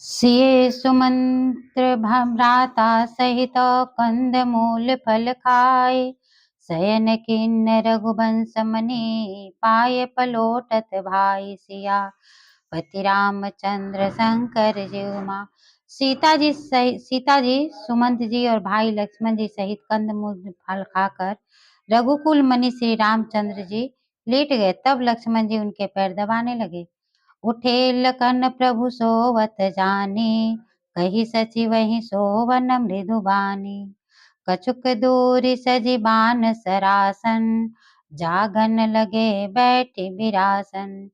सिए सुमंत्र भ्राता सहित कंदमूल फल खाए। शयन किन्नर रघुवंश मनि पाए पलोटत भाई सिया। पति रामचंद्र शंकर जी उमा। सीता जी सुमंत जी और भाई लक्ष्मण जी सहित कंदमूल फल खाकर रघुकुल मनि श्री रामचंद्र जी लेट गए। तब लक्ष्मण जी उनके पैर दबाने लगे। उठे लखन प्रभु सोवत जानी, कही सचि वही सोवन मृदुबानी। कछुक दूरि सजी बान सरासन, जागन लगे बैठे बिरासन।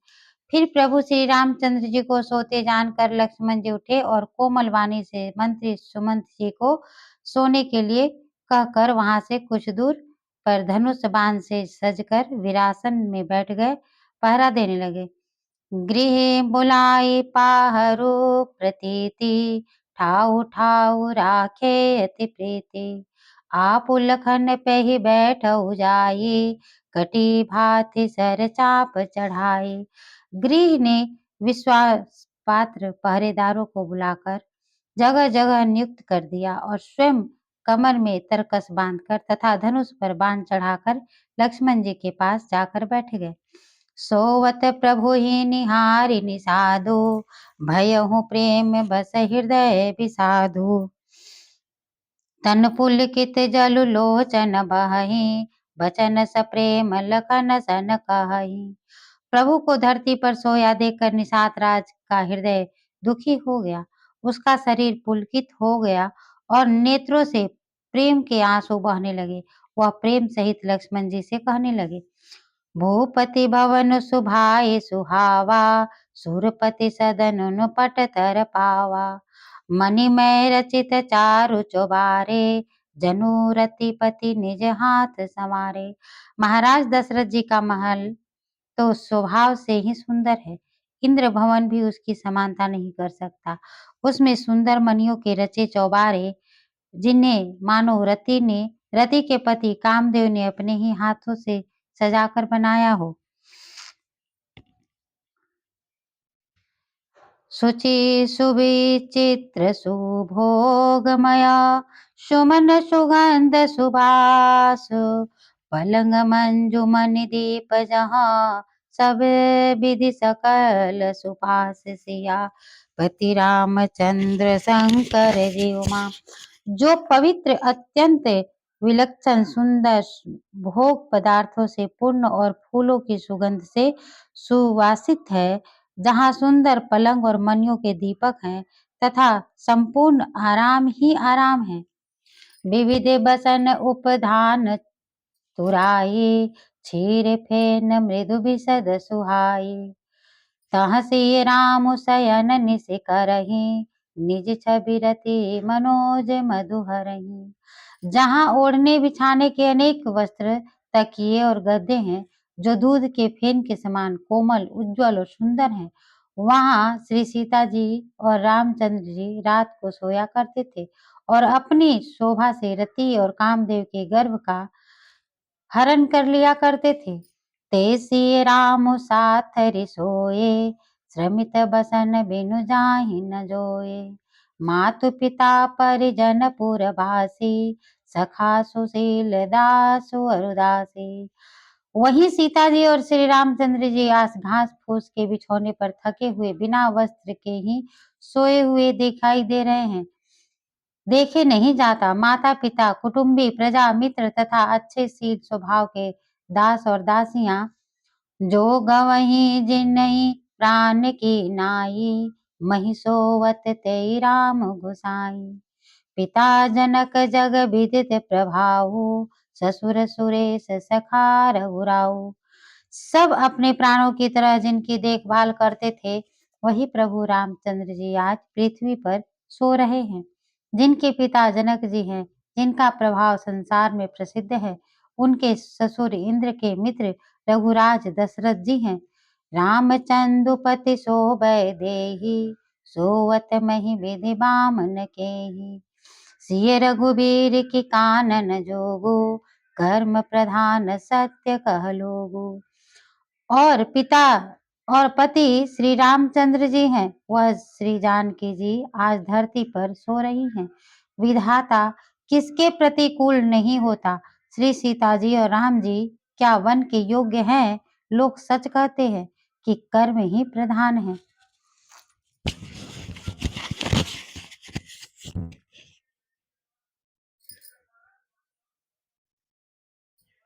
फिर प्रभु श्री रामचंद्र जी को सोते जानकर लक्ष्मण जी उठे और कोमल वाणी से मंत्री सुमंत जी को सोने के लिए कहकर वहां से कुछ दूर पर धनुष बाण से सजकर विरासन में बैठ गए, पहरा देने लगे। गृह बुलाए पाहरो प्रतीति, ठाउ ठाउ राखे अति प्रीति। आप लखन पही बैठऊ जाई, कटी भाति सर चाप चढ़ाई। गृह ने विश्वास पात्र पहरेदारों को बुलाकर जगह जगह नियुक्त कर दिया और स्वयं कमर में तरकस बांधकर तथा धनुष पर बाण चढ़ाकर लक्ष्मण जी के पास जाकर बैठ गए। सोवत प्रभु ही निहारि निसाधु, भयहु प्रेम बस हृदय विषाधु। तन पुलकित जलु लोचन बहहि, बचन सप्रेम लखन सन कहहि। प्रभु को धरती पर सोया देखकर निषाद राज का हृदय दुखी हो गया। उसका शरीर पुलकित हो गया और नेत्रों से प्रेम के आंसू बहने लगे। वह प्रेम सहित लक्ष्मण जी से कहने लगे, भूपति भवन सुभाए सुहावा, सुरपति सदन पट तर पावा। मणिमय रचित चारु चौबारे, जनु रतिपति निज हाथ संवारे। महाराज दशरथ जी का महल तो स्वभाव से ही सुंदर है, इंद्र भवन भी उसकी समानता नहीं कर सकता। उसमें सुंदर मणियों के रचे चौबारे, जिन्हें मानो रति के पति कामदेव ने अपने ही हाथों से सजाकर बनाया हो। शुचि सुविचित्र सुभोगमया, सुमन सुगंध सुबास। पलंग मंजुमन दीप जहाँ, सब विधि सकल सुपास सिया। पति रामचंद्र शंकर जी उमा। जो पवित्र अत्यंत विलक्षण सुंदर भोग पदार्थों से पूर्ण और फूलों की सुगंध से सुवासित है, जहाँ सुंदर पलंग और मणियों के दीपक हैं तथा संपूर्ण आराम ही आराम है। विविध बसन उपधान तुराई, क्षीर फेन मृदु विशद सुहाई। तह सिय राम शयन निस करही, निज छवि रति मनोज मधुहरही। जहाँ ओढ़ने बिछाने के अनेक वस्त्र, तकिए और गद्दे हैं जो दूध के फेन के समान कोमल, उज्जवल और सुंदर हैं, वहाँ श्री सीता जी और रामचंद्र जी रात को सोया करते थे और अपनी शोभा से रति और कामदेव के गर्भ का हरण कर लिया करते थे। तेसी राम साथ रिसोए, श्रमित बसन बिनु जाहि न जोए। मातु पिता परिजन पुरवासी, सखा सुशील दासु अरुदासी। वहीं सीता जी और श्री रामचंद्र जी आस घास फूस के बिछौने पर थके हुए बिना वस्त्र के ही सोए हुए दिखाई दे रहे हैं। देखे नहीं जाता। माता पिता, कुटुंबी, प्रजा, मित्र तथा अच्छे शील स्वभाव के दास और दासियां, जो गवही जिनहि प्राण की नाई, महि सोवत तेई राम गुसाई। पिता जनक जग विदित प्रभाऊ, ससुर सुरेश सखा रघुराऊ। सब अपने प्राणों की तरह जिनकी देखभाल करते थे, वही प्रभु रामचंद्र जी आज पृथ्वी पर सो रहे हैं। जिनके पिता जनक जी हैं, जिनका प्रभाव संसार में प्रसिद्ध है, उनके ससुर इंद्र के मित्र रघुराज दशरथ जी हैं। रामचंद्रपति सोबय देहि, सोवत मही विधि बामन केहि। सिय रघुबीर की कानन जोगु, कर्म प्रधान सत्य कह लोगु। और पिता और पति श्री रामचंद्र जी हैं, वह श्री जानकी जी आज धरती पर सो रही हैं। विधाता किसके प्रतिकूल नहीं होता। श्री सीता जी और राम जी क्या वन के योग्य हैं? लोग सच कहते हैं कि कर्म ही प्रधान है।